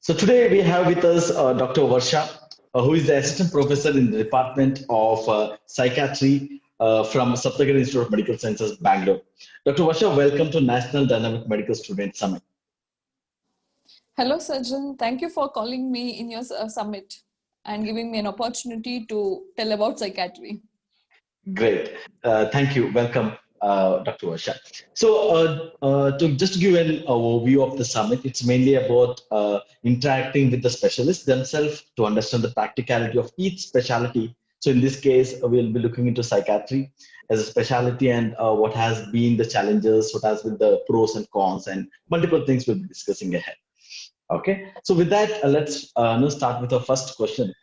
So today we have with us Dr. Varsha, who is the assistant professor in the Department of Psychiatry from Sapthagiri Institute of Medical Sciences, Bangalore. Dr. Varsha, welcome to National Dynamic Medical Student Summit. Hello, Sajjan. Thank you for calling me in your summit and giving me an opportunity to tell about psychiatry. Great. Thank you. Welcome, Dr. Varsha. So to give an overview of the summit, it's mainly about interacting with the specialists themselves to understand the practicality of each specialty. So in this case, we'll be looking into psychiatry as a specialty and what has been the challenges, what has been the pros and cons, and multiple things we'll be discussing ahead. Okay, so with that, let's now start with our first question.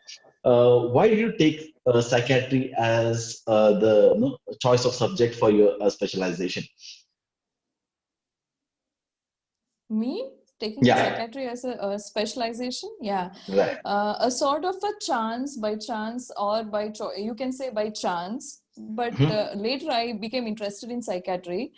Why did you take psychiatry as the choice of subject for your specialization? Me taking psychiatry as a specialization? Yeah, right. A sort of a chance, by chance, or by choice. You can say by chance. But later I became interested in psychiatry.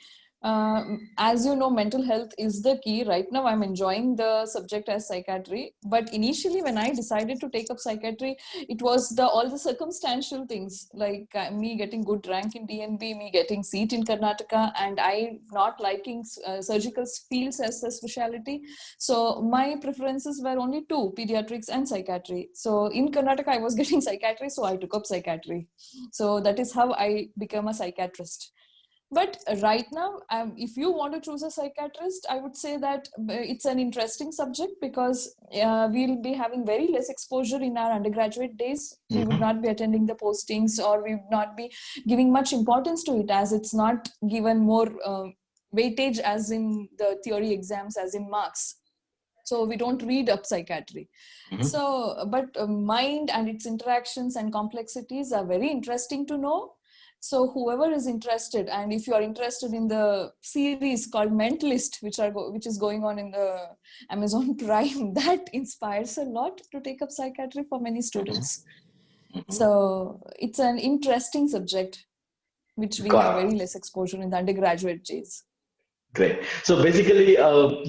As you know, mental health is the key. Right now, I'm enjoying the subject as psychiatry. But initially, when I decided to take up psychiatry, it was all the circumstantial things, like me getting good rank in DNB, me getting seat in Karnataka, and I not liking surgical fields as a specialty. So my preferences were only two: pediatrics and psychiatry. So in Karnataka, I was getting psychiatry, so I took up psychiatry. So that is how I became a psychiatrist. But right now, if you want to choose a psychiatrist, I would say that it's an interesting subject because we'll be having very less exposure in our undergraduate days. We would not be attending the postings, or we would not be giving much importance to it, as it's not given more weightage as in the theory exams, as in marks. So we don't read up psychiatry. So, but mind and its interactions and complexities are very interesting to know. So whoever is interested, and if you are interested in the series called Mentalist, which is going on in the Amazon Prime, that inspires a lot to take up psychiatry for many students. So it's an interesting subject, which we have very less exposure in the undergraduate days. Great. So basically,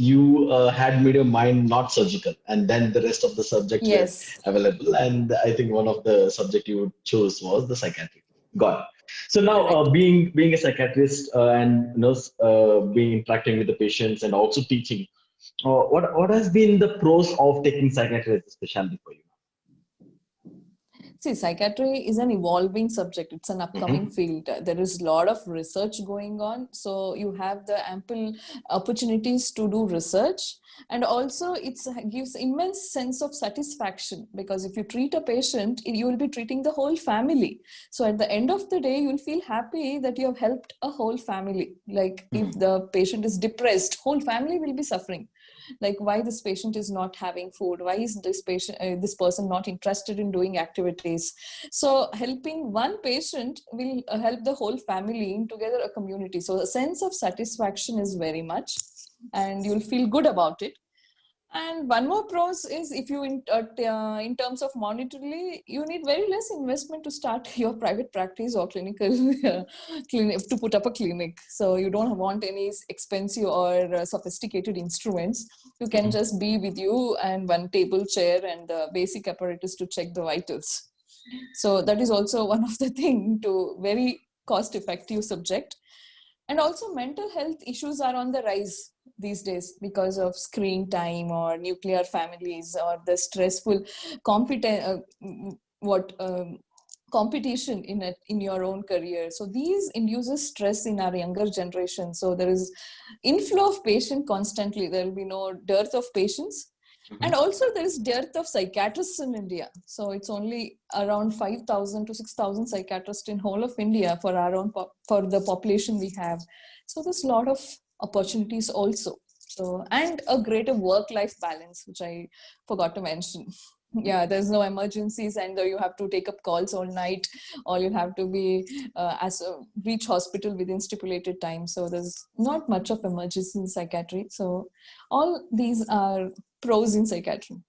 you had made your mind not surgical, and then the rest of the subjects were available. And I think one of the subject you chose was the psychiatry. Got it. So now, being a psychiatrist and being interacting with the patients and also teaching, what has been the pros of taking psychiatry as a specialty for you? See, psychiatry is an evolving subject. It's an upcoming field. There is a lot of research going on. So you have the ample opportunities to do research. And also it gives immense sense of satisfaction, because if you treat a patient, you will be treating the whole family. So at the end of the day, you'll feel happy that you have helped a whole family. Like if the patient is depressed, whole family will be suffering. Like why this patient is not having food, why is this person not interested in doing activities. So helping one patient will help the whole family in together a community. So the sense of satisfaction is very much, and you'll feel good about it. And one more pros is, if you in terms of monetarily, you need very less investment to start your private practice or clinical clinic, to put up a clinic. So you don't want any expensive or sophisticated instruments. You can just be with you and one table, chair, and the basic apparatus to check the vitals. So that is also one of the thing to very cost-effective subject. And also mental health issues are on the rise these days because of screen time or nuclear families or the stressful competition in your own career. So these induces stress in our younger generation. So there is inflow of patient constantly. There will be no dearth of patients. And also there is dearth of psychiatrists in India. So it's only around 5,000 to 6,000 psychiatrists in whole of India for our own for the population we have. So there's a lot of opportunities also. So, and a greater work-life balance, which I forgot to mention. Yeah, there's no emergencies, and you have to take up calls all night, or you have to be reach hospital within stipulated time. So there's not much of emergency in psychiatry. So all these are pros in psychiatry.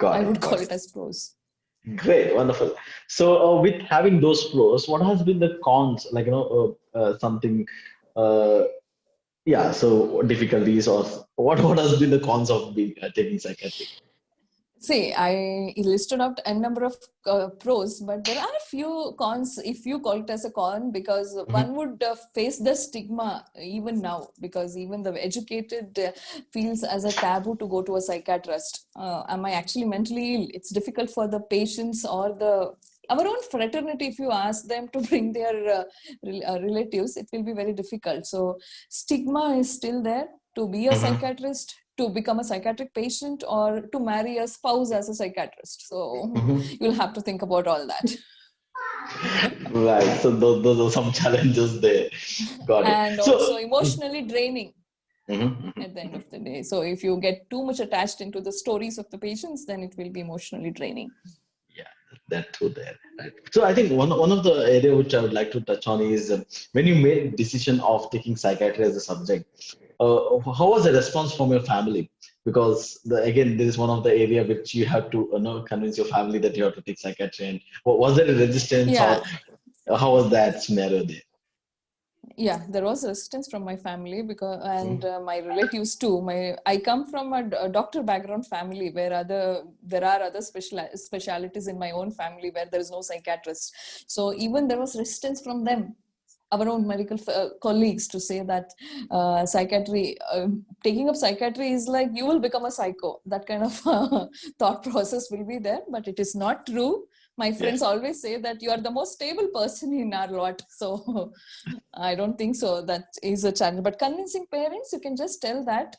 I would call it as pros. Great, wonderful. So with having those pros, what has been the cons? Like something, so difficulties, or what has been the cons of taking psychiatry? See, I listed out a number of pros, but there are few cons, if you call it as a con, because one would face the stigma even now, because even the educated feels as a taboo to go to a psychiatrist. Am I actually mentally ill? It's difficult for the patients or our own fraternity. If you ask them to bring their relatives, it will be very difficult. So stigma is still there to be a psychiatrist, to become a psychiatric patient, or to marry a spouse as a psychiatrist. So you'll have to think about all that. Right. So those are some challenges there. Got it. And also So, emotionally draining mhm. at the end of the day. So if you get too much attached into the stories of the patients, then it will be emotionally draining. Yeah, that too there. Right. So I think one of the area which I would like to touch on is when you made decision of taking psychiatry as a subject, how was the response from your family? Because again, this is one of the area which you have to convince your family that you have to take psychiatry. And was there a resistance, or Yeah. how was that scenario there? Yeah, there was resistance from my family, because and my relatives too. I come from a doctor background family where there are other specialities in my own family where there is no psychiatrist. So even there was resistance from them, our own medical colleagues, to say that psychiatry, taking up psychiatry is like you will become a psycho. That kind of thought process will be there, but it is not true. My friends Yes, always say that you are the most stable person in our lot. So I don't think so. That is a challenge. But convincing parents, you can just tell that,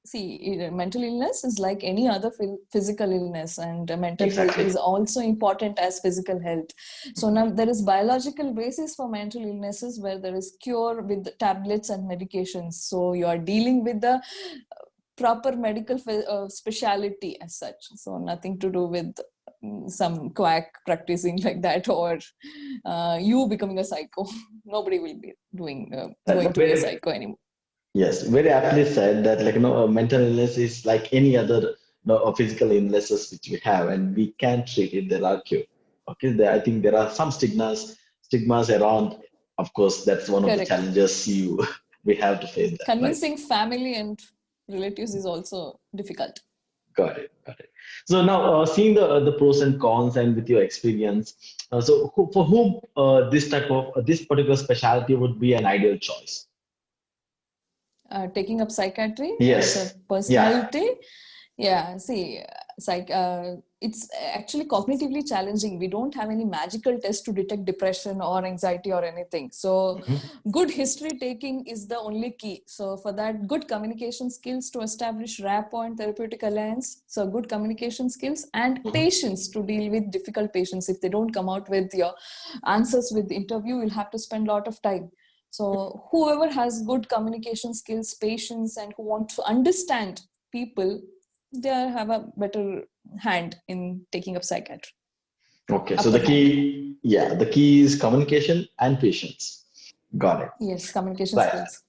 see, mental illness is like any other physical illness, and mental health exactly. is also important as physical health. So now there is biological basis for mental illnesses where there is cure with tablets and medications. So you are dealing with the proper medical speciality as such. So nothing to do with some quack practicing like that, or you becoming a psycho. Nobody will be going to be a Very, psycho anymore. yes, very aptly said that, like, mental illness is like any other, physical illnesses which we have, and we can treat it. There are cure. Okay, I think there are some stigmas around. Of course, that's one of the Correct. challenges we have to face that, right? Convincing family and relatives is also difficult. Got it, got it. So now, seeing the pros and cons, and with your experience, for whom this particular specialty would be an ideal choice? Taking up psychiatry as a Yes, yeah. personality. Yeah, see, it's actually cognitively challenging. We don't have any magical test to detect depression or anxiety or anything. So good history taking is the only key. So for that, good communication skills to establish rapport and therapeutic alliance. So good communication skills and patience to deal with difficult patients. If they don't come out with your answers with the interview, you'll have to spend a lot of time. So whoever has good communication skills, patience, and who want to understand people, they have a better hand in taking up psychiatry. Okay, so Upper hand. the key is communication and patience. Got it. Yes, communication Right. skills.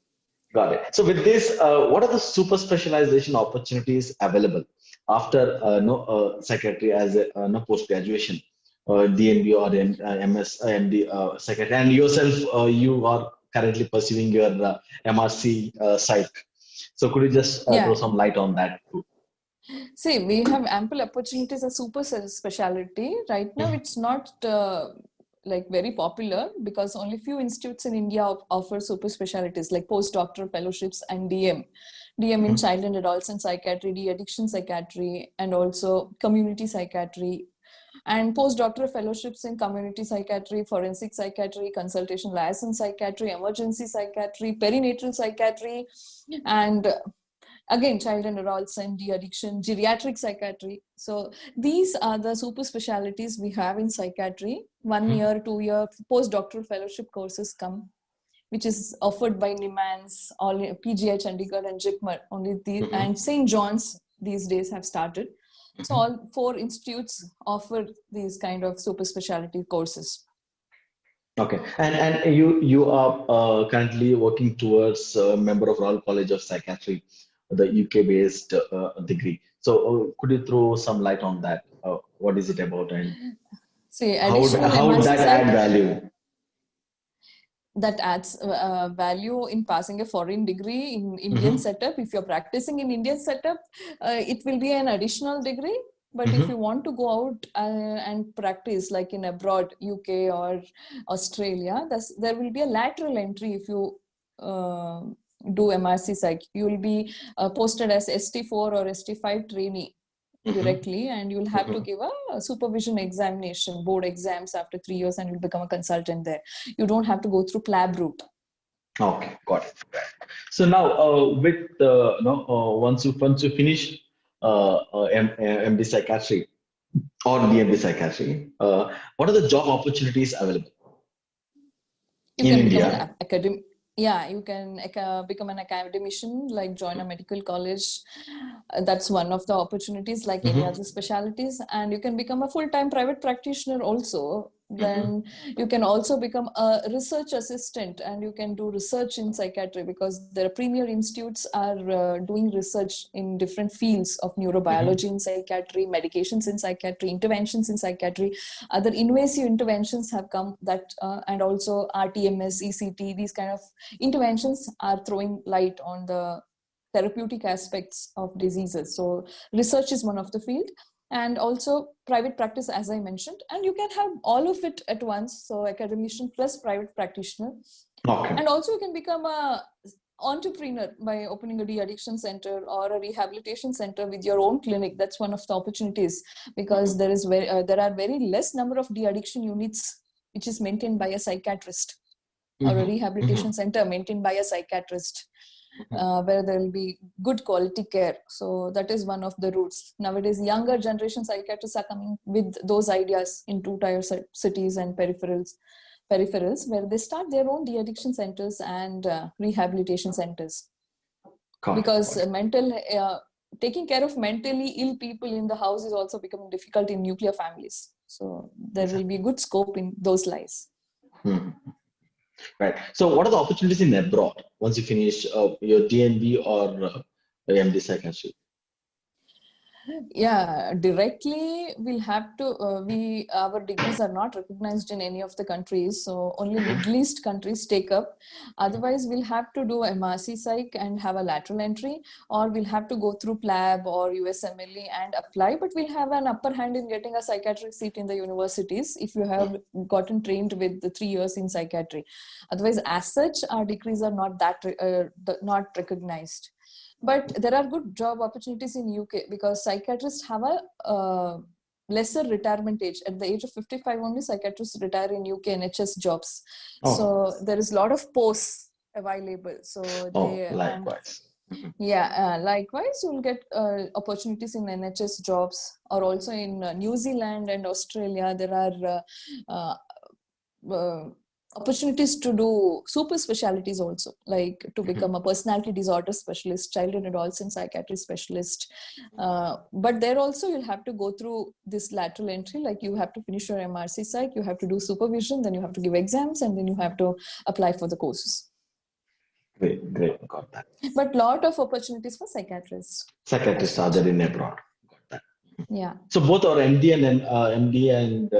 Got it. So with this, what are the super specialization opportunities available after no psychiatry as a no post graduation, DNB or MS, MD psychiatry, and yourself, you are currently pursuing your MRC psych. So could you just throw Yeah. some light on that too? See, we have ample opportunities as super specialty. Right now, it's not like very popular because only few institutes in India offer super specialties like postdoctoral fellowships and DM. DM in child and adolescent psychiatry, de-addiction psychiatry, and also community psychiatry, and postdoctoral fellowships in community psychiatry, forensic psychiatry, consultation liaison psychiatry, emergency psychiatry, perinatal psychiatry, and again child and adolescent, de-addiction, geriatric psychiatry. So these are the super specialties we have in psychiatry. 1 year, 2 year postdoctoral fellowship courses come, which is offered by NIMANS, all PGI Chandigarh and JIPMER. Only and St. John's these days have started. So all four institutes offer these kind of super specialty courses. Okay, and you are currently working towards a member of Royal College of Psychiatry, the UK based degree. So could you throw some light on that? What is it about, and See, additional how would MRC that add psych value? that adds value in passing a foreign degree in Indian setup. If you're practicing in Indian setup, it will be an additional degree. But if you want to go out and practice like in abroad, UK or Australia, there will be a lateral entry if you do MRC Psych. You will be posted as ST4 or ST5 trainee directly, and you'll have to give a supervision examination, board exams after 3 years, and you'll become a consultant there. You don't have to go through PLAB route. Okay, got it. Right. So now, with once you finish MD Psychiatry or DMD Psychiatry, what are the job opportunities available You in can India? become an academic. Yeah, you can become an academician, like join a medical college. That's one of the opportunities, like any other specialties. And you can become a full-time private practitioner also. Then you can also become a research assistant, and you can do research in psychiatry, because their premier institutes are doing research in different fields of neurobiology in psychiatry, medications in psychiatry, interventions in psychiatry. Other invasive interventions have come, that and also RTMS, ECT, these kind of interventions are throwing light on the therapeutic aspects of diseases. So research is one of the field, and also private practice, as I mentioned, and you can have all of it at once. So academician plus private practitioner. Okay. And also you can become a entrepreneur by opening a de-addiction center or a rehabilitation center with your own clinic. That's one of the opportunities, because there are very less number of de-addiction units which is maintained by a psychiatrist, or a rehabilitation center maintained by a psychiatrist, where there will be good quality care. So that is one of the routes. Nowadays, younger generation psychiatrists are coming with those ideas in two-tier cities and peripherals, where they start their own de-addiction centers and rehabilitation centers. Because taking care of mentally ill people in the house is also becoming difficult in nuclear families. So there will be good scope in those lies. Right. So what are the opportunities in abroad once you finish your DNB or MD Psychiatry? Yeah, directly we'll have to, our degrees are not recognized in any of the countries. So only Middle East countries take up. Otherwise, we'll have to do MRC Psych and have a lateral entry, or we'll have to go through PLAB or USMLE and apply. But we'll have an upper hand in getting a psychiatric seat in the universities if you have gotten trained with the 3 years in psychiatry. Otherwise, as such, our degrees are not not recognized. But there are good job opportunities in UK, because psychiatrists have a lesser retirement age. At the age of 55 only, psychiatrists retire in UK NHS jobs. So there is a lot of posts available. So likewise. Likewise, you'll get opportunities in NHS jobs, or also in New Zealand and Australia. There are opportunities to do super specialties also, like to become a personality disorder specialist, child and adolescent psychiatry specialist. But there also you'll have to go through this lateral entry, like you have to finish your MRC Psych, you have to do supervision, then you have to give exams, and then you have to apply for the courses. Great, got that. But lot of opportunities for psychiatrists. Psychiatrists are there in abroad. Got that. Yeah. So both our MD and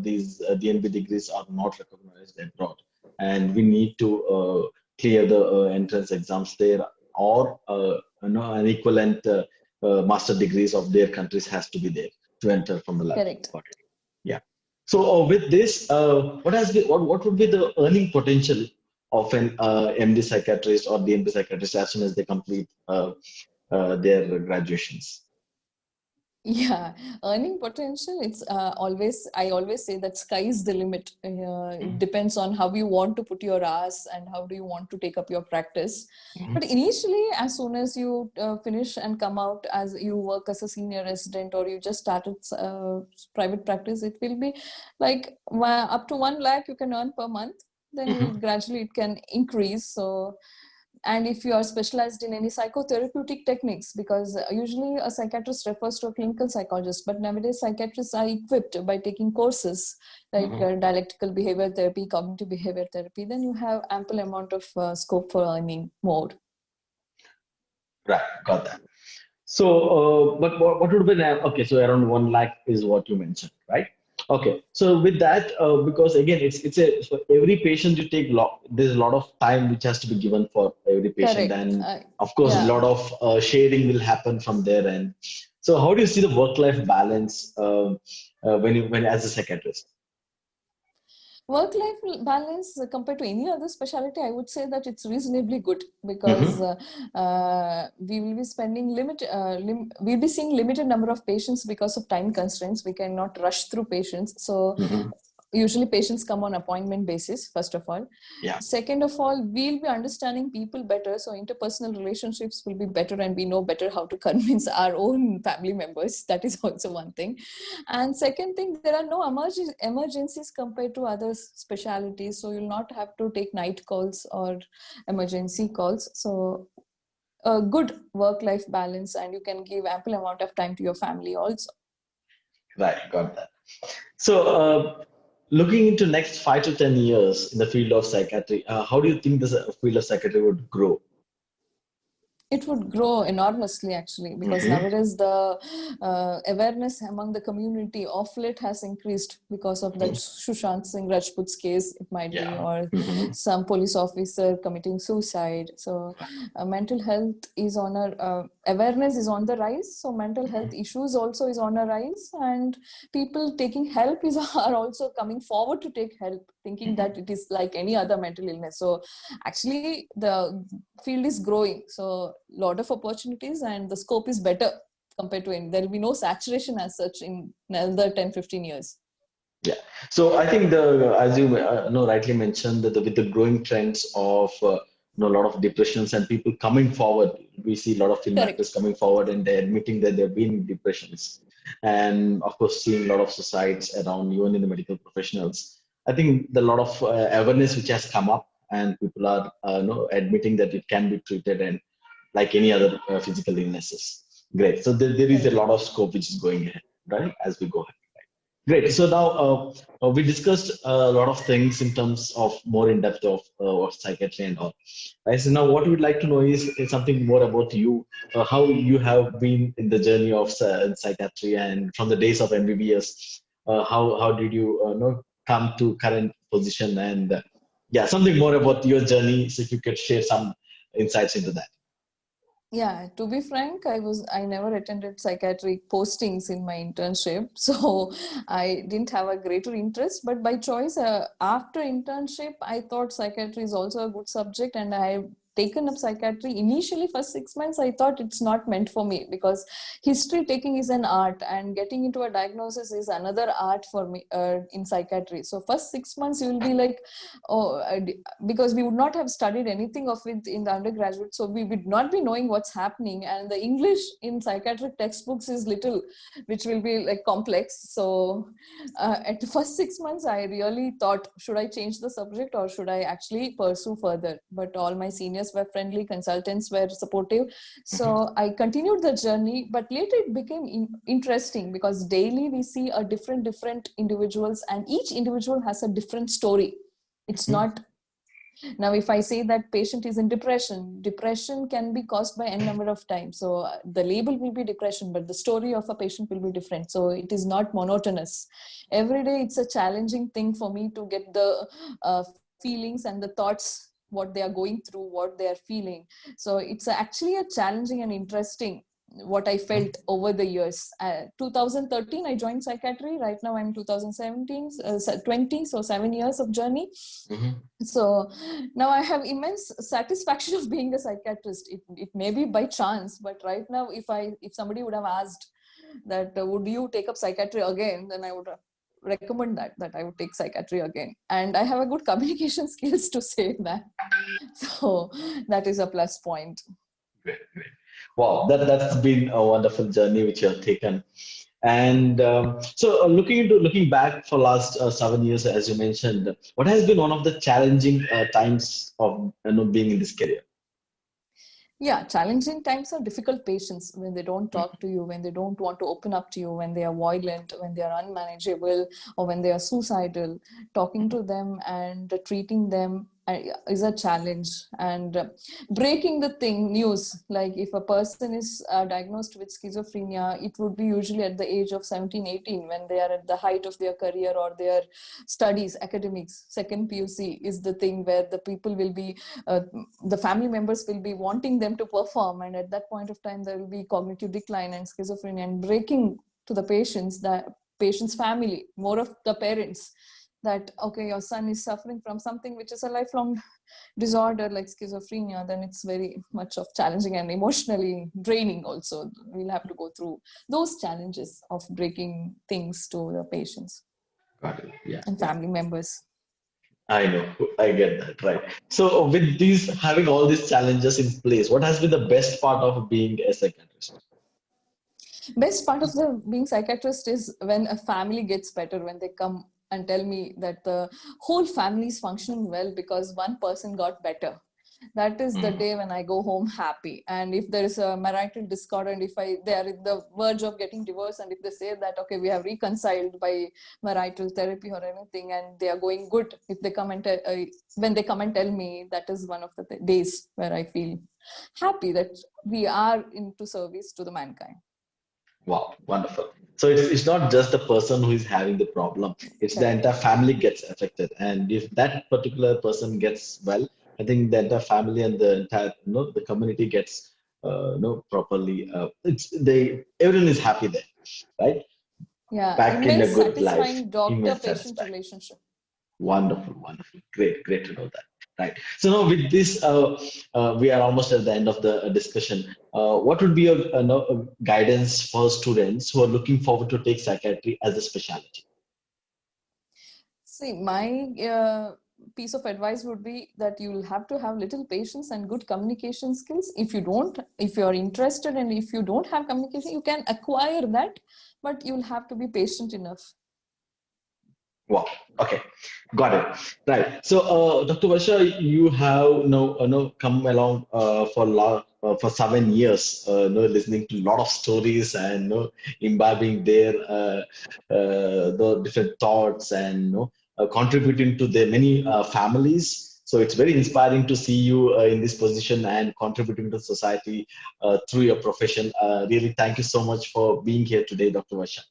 these DNB degrees are not recognized abroad, and we need to clear the entrance exams there, or an equivalent master degrees of their countries has to be there to enter from the lab. Correct. Yeah. So with this, what would be the earning potential of an MD psychiatrist or DNB psychiatrist as soon as they complete their graduations? Yeah, earning potential, it's I always say that sky is the limit. It depends on how you want to put your hours and how do you want to take up your practice. But initially, as soon as you finish and come out, as you work as a senior resident, or you just started private practice, it will be like up to 1 lakh you can earn per month. Then gradually it can increase. So, and if you are specialized in any psychotherapeutic techniques, because usually a psychiatrist refers to a clinical psychologist, but nowadays psychiatrists are equipped by taking courses like dialectical behavior therapy, cognitive behavior therapy, then you have ample amount of scope for earning more. Right, got that. So, but what would be okay? So around 1 lakh is what you mentioned, right? Okay. So with that, because again, so every patient you take there's a lot of time which has to be given for every patient. Correct. And of course, a lot of sharing will happen from there. And So how do you see the work-life balance when as a psychiatrist? Work-life balance compared to any other specialty, I would say that it's reasonably good because Mm-hmm. we will be spending we'll be seeing limited number of patients because of time constraints. We cannot rush through patients. So Mm-hmm. usually patients come on appointment basis, first of all. Yeah. Second of all, we'll be understanding people better, so interpersonal relationships will be better and we know better how to convince our own family members. That is also one thing. And second thing, there are no emergencies compared to other specialties, so you'll not have to take night calls or emergency calls. So a good work-life balance, and you can give ample amount of time to your family also. Right. Got that. So, looking into next 5 to 10 years in the field of psychiatry, how do you think this field of psychiatry would grow? It would grow enormously, actually, because Mm-hmm. nowadays the awareness among the community of late has increased because of that Mm-hmm. Sushant Singh Rajput's case, it might be, Yeah. or Mm-hmm. some police officer committing suicide. So mental health is on a awareness is on the rise. So mental health issues also is on a rise, and people taking help is are also coming forward to take help, thinking that it is like any other mental illness. So actually the field is growing, so lot of opportunities and the scope is better compared to there will be no saturation as such in another 10-15 years. Yeah. So I think as you know, rightly mentioned that with the growing trends of a lot of depressions and people coming forward, we see a lot of film Correct. actors coming forward and they're admitting that they've been in depressions, and of course seeing a lot of suicides around even in the medical professionals. I think the lot of awareness which has come up and people are admitting that it can be treated and like any other physical illnesses. Great. So there is a Correct. lot of scope which is going ahead, right, as we go ahead. Great. So now we discussed a lot of things in terms of more in depth of psychiatry and all. Right. So now what we would like to know is something more about you, how you have been in the journey of psychiatry and from the days of MBBS. How did you know come to current position and yeah, something more about your journey. So if you could share some insights into that. Yeah, to be frank, I never attended psychiatric postings in my internship, so I didn't have a greater interest. But by choice, after internship, I thought psychiatry is also a good subject, and I taken up psychiatry. Initially, for 6 months, I thought it's not meant for me because history taking is an art, and getting into a diagnosis is another art for me in psychiatry. So first 6 months, you will be like, oh, because we would not have studied anything of it in the undergraduate, so we would not be knowing what's happening, and the English in psychiatric textbooks is little, which will be like complex. So at the first 6 months I really thought, should I change the subject or should I actually pursue further? But all my seniors were friendly, consultants were supportive, so I continued the journey. But later it became interesting because daily we see a different individuals, and each individual has a different story. It's Mhm. not, now if I say that patient is in depression can be caused by n number of times. So the label will be depression, but the story of a patient will be different. So it is not monotonous. Every day it's a challenging thing for me to get the feelings and the thoughts, what they are going through, what they are feeling. So it's actually a challenging and interesting what I felt over the years. 2013, I joined psychiatry. Right now, I'm 2017, 20, so 7 years of journey. Mhm. So now I have immense satisfaction of being a psychiatrist. It may be by chance, but right now, if somebody would have asked that would you take up psychiatry again, then I would recommend that I would take psychiatry again. And I have a good communication skills to say that. So that is a plus point. Great, great. Wow, that's been a wonderful journey which you have taken. And so, looking back for last 7 years, as you mentioned, what has been one of the challenging times of being in this career? Yeah, challenging times are difficult patients when they don't talk to you, when they don't want to open up to you, when they are violent, when they are unmanageable, or when they are suicidal. Talking to them and treating them is a challenge, and breaking the news, like if a person is diagnosed with schizophrenia, it would be usually at the age of 17, 18, when they are at the height of their career or their studies, academics. Second PUC is the thing where the people will be, the family members will be wanting them to perform, and at that point of time there will be cognitive decline and schizophrenia, and breaking to the patients, the patient's family, more of the parents, that okay, your son is suffering from something which is a lifelong disorder like schizophrenia, then it's very much of challenging and emotionally draining also. We'll have to go through those challenges of breaking things to the patients. Got it. Yeah. And family members. I know, I get that, right. So with these, having all these challenges in place, what has been the best part of being a psychiatrist? Best part of the being psychiatrist is when a family gets better, when they come and tell me that the whole family is functioning well because one person got better. That is the day when I go home happy. And if there is a marital discord, and if they are at the verge of getting divorced, and if they say that okay, we have reconciled by marital therapy or anything, and they are going good, if they come and when they come and tell me, that is one of the days where I feel happy that we are into service to the mankind. Wow, wonderful. So it's not just the person who is having the problem, it's the entire family gets affected. And if that particular person gets well, I think the entire family and the entire, the community gets, properly, everyone is happy there, right? Yeah, Back in a good life. satisfying doctor-patient relationship. Wonderful, wonderful. Great to know that. Right. So now with this, we are almost at the end of the discussion. What would be your guidance for students who are looking forward to take psychiatry as a specialty? See, my piece of advice would be that you'll have to have little patience and good communication skills. If you're interested and if you don't have communication, you can acquire that, but you'll have to be patient enough. Wow. Okay, got it. Right. So, Dr. Varsha, you have come along for 7 years, listening to a lot of stories and imbibing their the different thoughts and contributing to the many families. So it's very inspiring to see you in this position and contributing to society through your profession. Really, thank you so much for being here today, Dr. Varsha.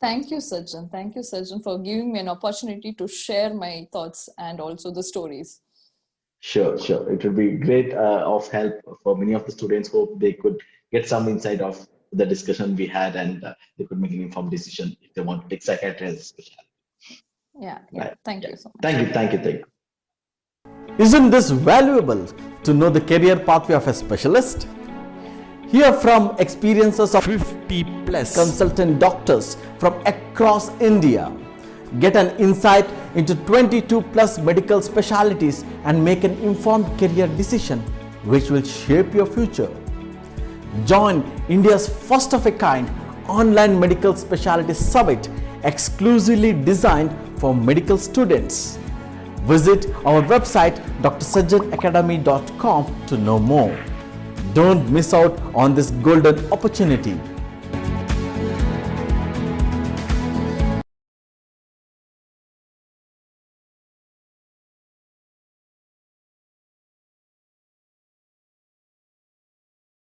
Thank you, Sajjan. Thank you, Sajjan, for giving me an opportunity to share my thoughts and also the stories. Sure. It would be great of help for many of the students. Hope they could get some insight of the discussion we had, and they could make an informed decision if they want to take psychiatry as a specialty. Yeah. Right. Thank you so much. Thank you. Isn't this valuable to know the career pathway of a specialist? Hear from experiences of 50 plus consultant doctors from across India. Get an insight into 22 plus medical specialties and make an informed career decision which will shape your future. Join India's first of a kind online medical specialty summit exclusively designed for medical students. Visit our website drsajjanacademy.com to know more. Don't miss out on this golden opportunity.